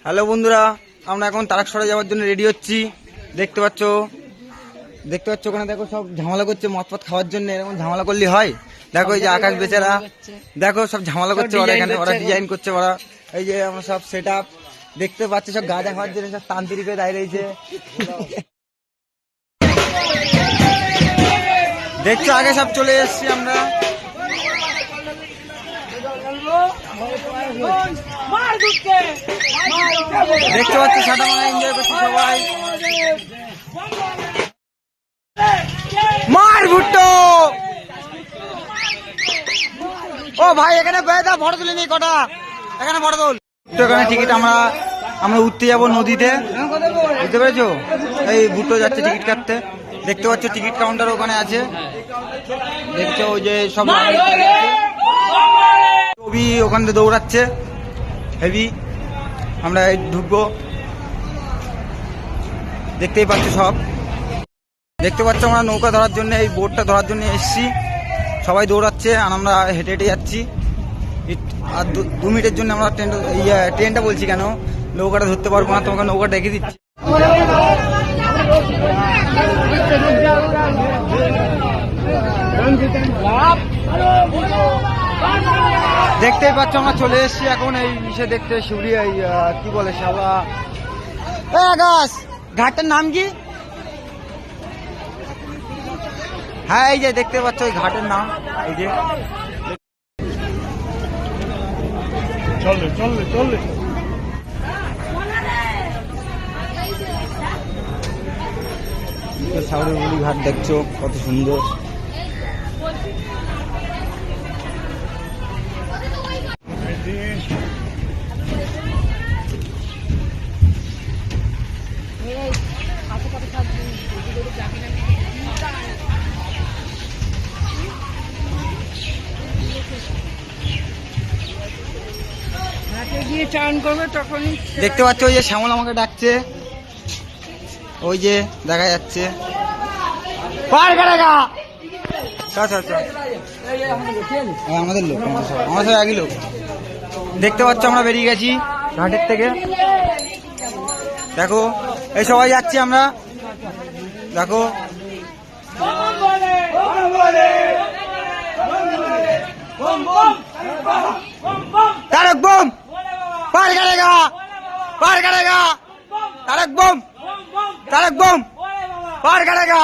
Hello বন্ধুরা, আমরা এখন তারকেশ্বরে যাওয়ার জন্য রেডি হচ্ছি। দেখতে পাচ্ছ ওখানে দেখো সব ঝামেলা করছে মদ খাওয়ার জন্য। এরকম ঝামেলা করলে হয়? দেখো এই যে আকাশ বেচারা, দেখো সব ঝামেলা করছে ওরা, এখানে ওরা ডিজাইন করছে ওরা। এই যে আমরা সব সেট আপ দেখতে পাচ্ছি, সব গাঁজা খাওয়ার জন্য সব তান্ত্রিক হয়ে দাঁড়িয়ে রয়েছে। দেখছো আগে সব চলে এসছি আমরা। দেখতে পাচ্ছি সাদা মারা এনজয় করছি সবাই। মার ভুট্টো ও ভাই, এখানে বেদা ফটো তুলে নেই কটা, এখানে ফটো তুল। এখানে টিকিট আমরা উঠতে যাবো নদীতে, বুঝতে পেরেছো? এই ভুট্টো যাচ্ছে টিকিট কাটতে। দেখতে পাচ্ছ টিকিট কাউন্টার ওখানে আছে, দেখছো ওই যে সব ছবি ওখান থেকে দৌড়াচ্ছে হেভি। আমরা ঢুকবো, দেখতেই পাচ্ছ সব। দেখতে পাচ্ছ আমরা নৌকা ধরার জন্য, এই বোটটা ধরার জন্য এসছি। সবাই দৌড়াচ্ছে আর আমরা হেঁটে হেঁটে যাচ্ছি। আর 2 মিনিটের জন্য আমরা ট্রেনটা বলছি কেন, নৌকাটা ধরতে পারবো না, তোমাকে নৌকাটা রেখে দিচ্ছি। দেখতেই পাচ্ছ আমরা চলে এসেছি এখন এই ইসে দেখতে, শিউরি কি বলে শালা গাছ, ঘাটটার নাম কি? হ্যাঁ এই যে দেখতে পাচ্ছ ওই ঘাটের নাম, এই যে চললে সাউরিগুলি ঘাট দেখছো কত সুন্দর। দেখতে পাচ্ছ ওই যে শ্যামল আমাকে ডাকছে, ওই যে দেখা যাচ্ছে। আমাদের লোক, আমার সাথে একই লোক। দেখতে পাচ্ছ আমরা বেরিয়ে গেছি ঘাটের থেকে, দেখো এই সবাই যাচ্ছি আমরা। দেখো तारक बम पार करेगा तारक बम पार करेगा।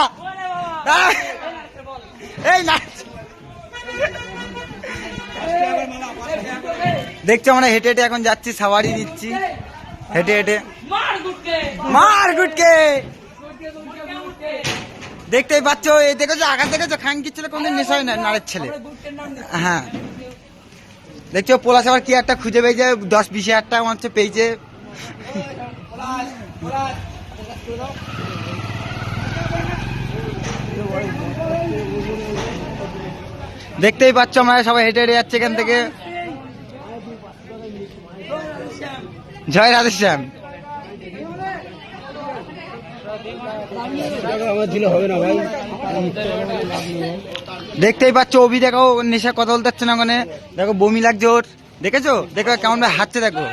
দেখছো আমরা হেঁটে হেঁটে এখন যাচ্ছি, সাওয়ারি দিচ্ছি হেঁটে হেঁটে। মার গুটকে দেখতেই পাচ্ছ, এই দেখেছো আঘাত দেখেছো, খানকির ছেলে কোনদিন নেশা হয় না, নারের ছেলে। হ্যাঁ দেখছো পোলাশ আবার কি একটা খুঁজে পেয়েছে, 10-20 হাজার টাকা হচ্ছে পেয়েছে। দেখতেই পাচ্ছ আমরা সবাই হেঁটে হেঁটে যাচ্ছে এখান থেকে। জয় রাধেশ্যাম। দেখতেই পাচ্ছ অভি, দেখো নেশা কথা বলতে পারছে না ওখানে, দেখো বমি লাগছে ওর, দেখেছো? দেখো কেমন ভাবে হাঁটছে, দেখো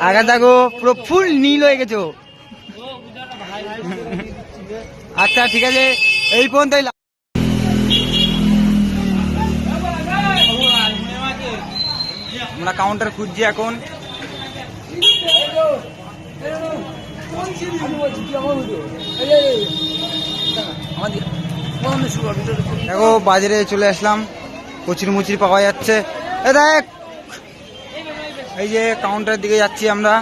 আগে দেখো পুরো ফুল নীল হয়ে গেছো। আচ্ছা ঠিক আছে, এই পর্যন্তই। আমরা কাউন্টার খুঁজছি এখন। দেখো বাজারে চলে আসলাম, কচুরি মুচুরি পাওয়া যাচ্ছে। দেখ এই যে কাউন্টারের দিকে যাচ্ছি আমরা,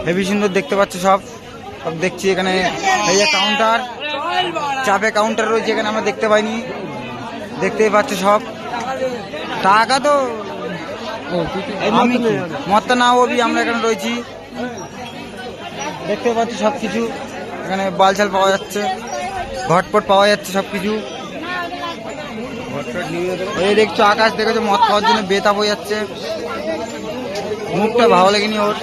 হেভি সুন্দর দেখতে পাচ্ছ সব দেখছি এখানে। এই যে কাউন্টার, চাপে কাউন্টার রয়েছে এখানে, আমরা দেখতে পাইনি। দেখতেই পাচ্ছ সব টাকা তো আমি মদটা না হবি, আমরা এখানে রয়েছি। দেখতে পাচ্ছি সব কিছু এখানে, বালছাল পাওয়া যাচ্ছে, ঘটপট পাওয়া যাচ্ছে সব কিছু। এই দেখছো আকাশ, দেখেছো মদ খাওয়ার জন্য বেতাপ হয়ে যাচ্ছে, মুখটা ভালো লাগেনি ওর।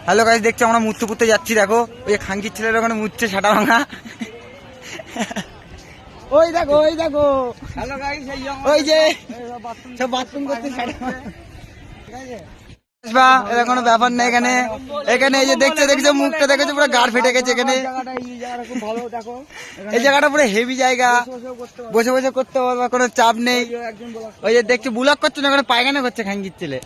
হ্যালো গাইস, দেখছি আমরা মুততে পুততে যাচ্ছি। দেখো ওই খাঙ্কির ছেলের ওখানে মুতছে সাটা ভাঙা। ওই দেখো ওই দেখো, হ্যালো গাইস, ওই যে সব বাথরুম করছে সাটা ভাঙা। এটা কোনো ব্যাপার না। এখানে এখানে এই যে দেখছো মুখটা দেখেছো, পুরো গাড় ফেটে গেছে। এখানে এই জায়গাটা পুরো হেভি জায়গা, বসে বসে করতে পারবা, কোনো চাপ নেই। ওই যে দেখছো বুলাক করছে না, ওখানে পায়খানা করছে খাঙ্কির ছেলে।